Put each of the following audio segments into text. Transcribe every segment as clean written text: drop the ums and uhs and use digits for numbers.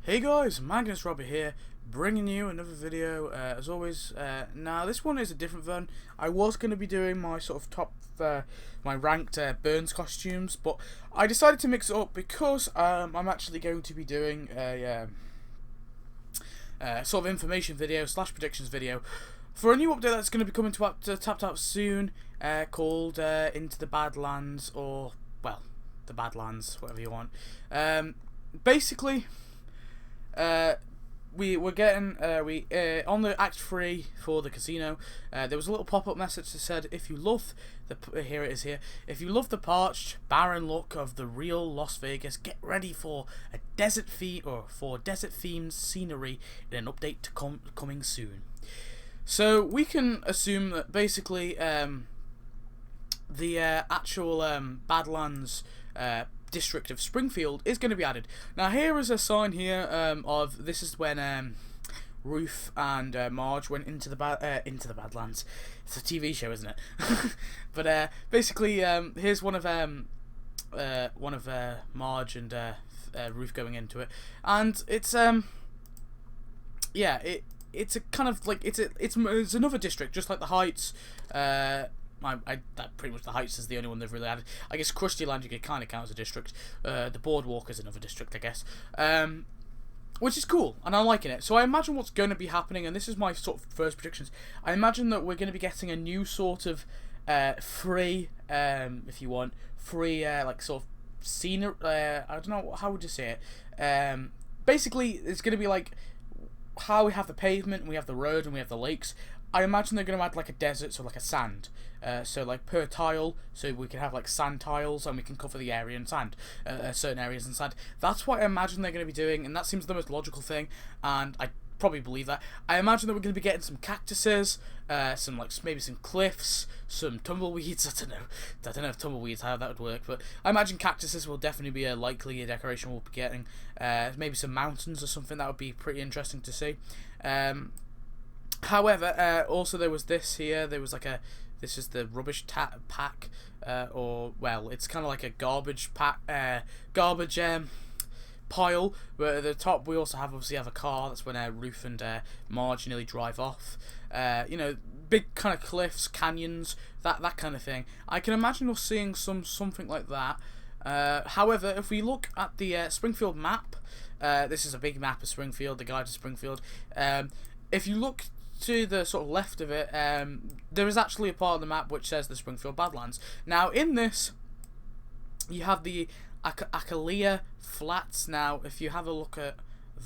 Hey guys, Magnus here, bringing you another video, as always. Now this one is a different one. I was going to be doing my sort of top, my ranked Burns costumes, but I decided to mix it up because I'm actually going to be doing a sort of information video / predictions video for a new update that's going to be coming to Tapped Out soon, called Into the Badlands, or, well, the Badlands, whatever you want. Basically, we're getting on the Act 3 for the casino. There was a little pop-up message that said, if you love the here it is here. If you love the parched, barren look of the real Las Vegas, get ready for a desert themed scenery in an update coming soon. So we can assume that basically the actual Badlands district of Springfield is going to be added. Now here is a sign here of this is when Ruth and Marge went into the Badlands. It's a TV show, isn't it? But basically, here's one of Marge and Ruth going into it, and it's yeah, it's a kind of like it's another district, just like the Heights. That pretty much the Heights is the only one they've really added. I guess Krusty Land you could kind of count as a district. The Boardwalk is another district, I guess. Which is cool, and I'm liking it. So I imagine what's going to be happening, and this is my sort of first predictions. I imagine that we're going to be getting a new sort of free, if you want, free like sort of scenery. I don't know, how would you say it? Basically, it's going to be like how we have the pavement, and we have the road, and we have the lakes. I imagine they're going to add like a desert, so like a sand. So like per tile, so we can have like sand tiles, and we can cover the area in sand, certain areas in sand. That's what I imagine they're going to be doing, and that seems the most logical thing, and I probably believe that. I imagine that we're going to be getting some cactuses, some like maybe some cliffs, some tumbleweeds. I don't know if tumbleweeds, how that would work, but I imagine cactuses will definitely be a likely decoration we'll be getting. Maybe some mountains or something. That would be pretty interesting to see. However, also there was this here. There was like this is the rubbish pack, or well, it's kind of like a garbage pack, garbage pile. But at the top, we also obviously have a car. That's when Ruth and Marge nearly drive off. You know, big kind of cliffs, canyons, that kind of thing. I can imagine us seeing something like that. However, if we look at the Springfield map, this is a big map of Springfield, the guide to Springfield. If you look to the sort of left of it, there is actually a part of the map which says the Springfield Badlands. Now in this, you have the Akalea Flats. Now if you have a look at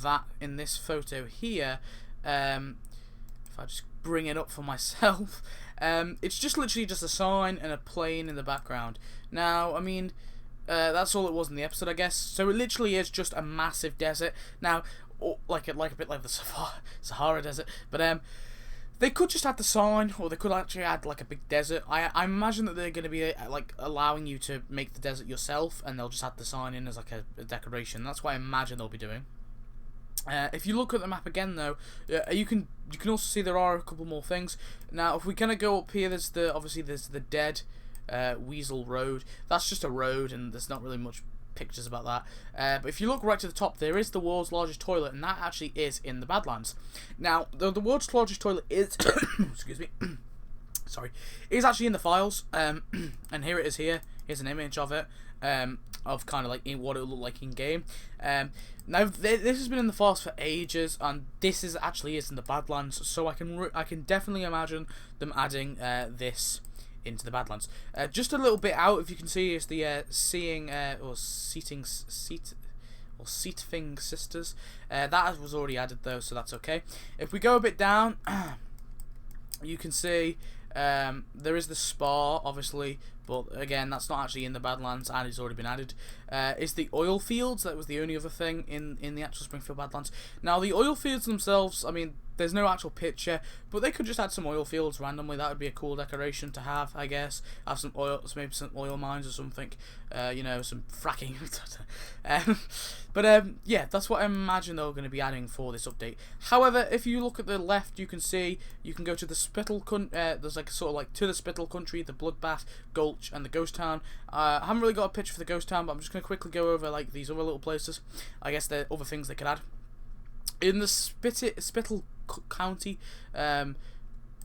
that in this photo here, if I just bring it up for myself, it's just literally just a sign and a plane in the background. Now I mean, that's all it was in the episode, I guess. So it literally is just a massive desert. Now, like a bit like the Sahara Desert, but they could just add the sign, or they could actually add like a big desert. I imagine that they're going to be like allowing you to make the desert yourself, and they'll just add the sign in as like a decoration. That's what I imagine they'll be doing. If you look at the map again, though, you can also see there are a couple more things. Now, if we kind of go up here, there's the dead Weasel Road. That's just a road, and there's not really much pictures about that. But if you look right to the top, there is the world's largest toilet, and that actually is in the Badlands. Now, the world's largest toilet is excuse me, sorry, is actually in the files, and here it is. Here's an image of it, of kind of like what it would look like in game. Now this has been in the files for ages, and this is actually in the Badlands, so I can definitely imagine them adding this into the Badlands. Just a little bit out, if you can see, is the Seating Sisters. That was already added though, so that's okay. If we go a bit down, you can see there is the spa, obviously, but again, that's not actually in the Badlands, and it's already been added. Is the oil fields. That was the only other thing in the actual Springfield Badlands. Now, the oil fields themselves, I mean, there's no actual picture, but they could just add some oil fields randomly. That would be a cool decoration to have, I guess. Have some oil, maybe some oil mines or something. You know, some fracking. But yeah, that's what I imagine they're going to be adding for this update. However, if you look at the left, you can see you can go to the Spittle. There's like sort of like to the Spittle country, the Bloodbath, Gulch, and the Ghost Town. I haven't really got a picture for the Ghost Town, but I'm just going to quickly go over like these other little places. I guess there are other things they could add. In the Spittle County,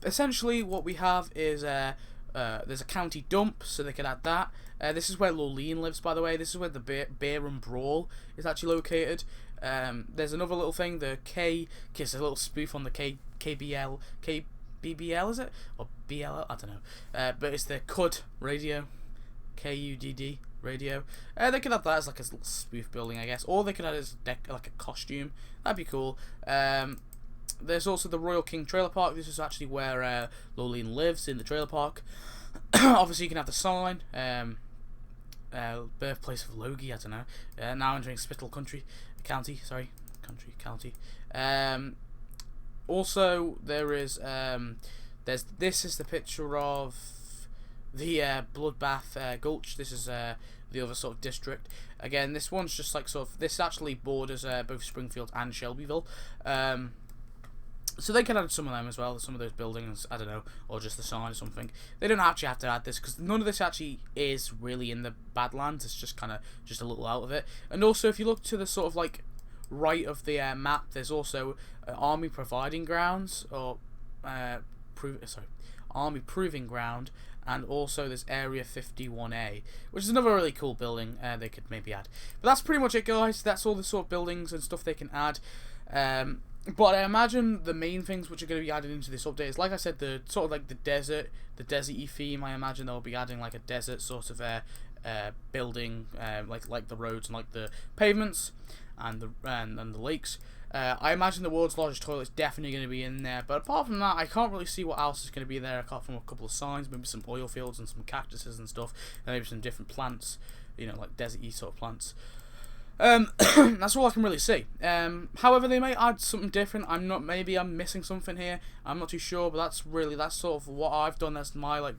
essentially what we have is there's a county dump, so they could add that. This is where Lolene lives, by the way. This is where the Beer and Brawl is actually located. There's another little thing, the it's a little spoof on the KBBL, is it? Or BLL? I don't know. But it's the CUD radio, KUDD radio. They could have that as like a little spoof building, I guess. Or they could add it as like a costume. That'd be cool. There's also the Royal King Trailer Park. This is actually where Lolene lives, in the trailer park. Obviously, you can have the sign. Birthplace of Logie, I don't know. Now entering Spittle County. Also, there is this is the picture of the Bloodbath Gulch. This is the other sort of district. Again, this one's just like sort of, this actually borders both Springfield and Shelbyville. So they can add some of them as well, some of those buildings, I don't know, or just the sign or something. They don't actually have to add this, because none of this actually is really in the Badlands. It's just kind of just a little out of it. And also, if you look to the sort of like right of the map, there's also Army Providing Grounds, or Army Proving Ground, and also there's Area 51A, which is another really cool building they could maybe add. But that's pretty much it, guys. That's all the sort of buildings and stuff they can add. But I imagine the main things which are going to be added into this update is, like I said, the sort of like the desert-y theme. I imagine they'll be adding like a desert sort of building, like the roads and like the pavements and the lakes. I imagine the world's largest toilet is definitely going to be in there, but apart from that, I can't really see what else is going to be there apart from a couple of signs, maybe some oil fields and some cactuses and stuff, and maybe some different plants, you know, like desert-y sort of plants. That's all I can really see. However, they may add something different. Maybe I'm missing something here. I'm not too sure, but that's sort of what I've done. That's my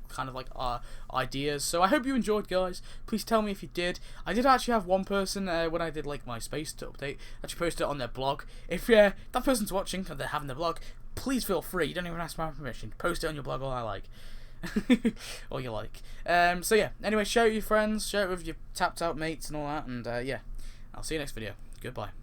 ideas. So I hope you enjoyed, guys. Please tell me if you did. I did actually have one person when I did like my space to update actually post it on their blog. If that person's watching and they're having their blog, please feel free. You don't even ask my permission. Post it on your blog, all I like. Or you like. So yeah. Anyway, share it with your friends. Share it with your tapped out mates and all that. And yeah. I'll see you next video. Goodbye.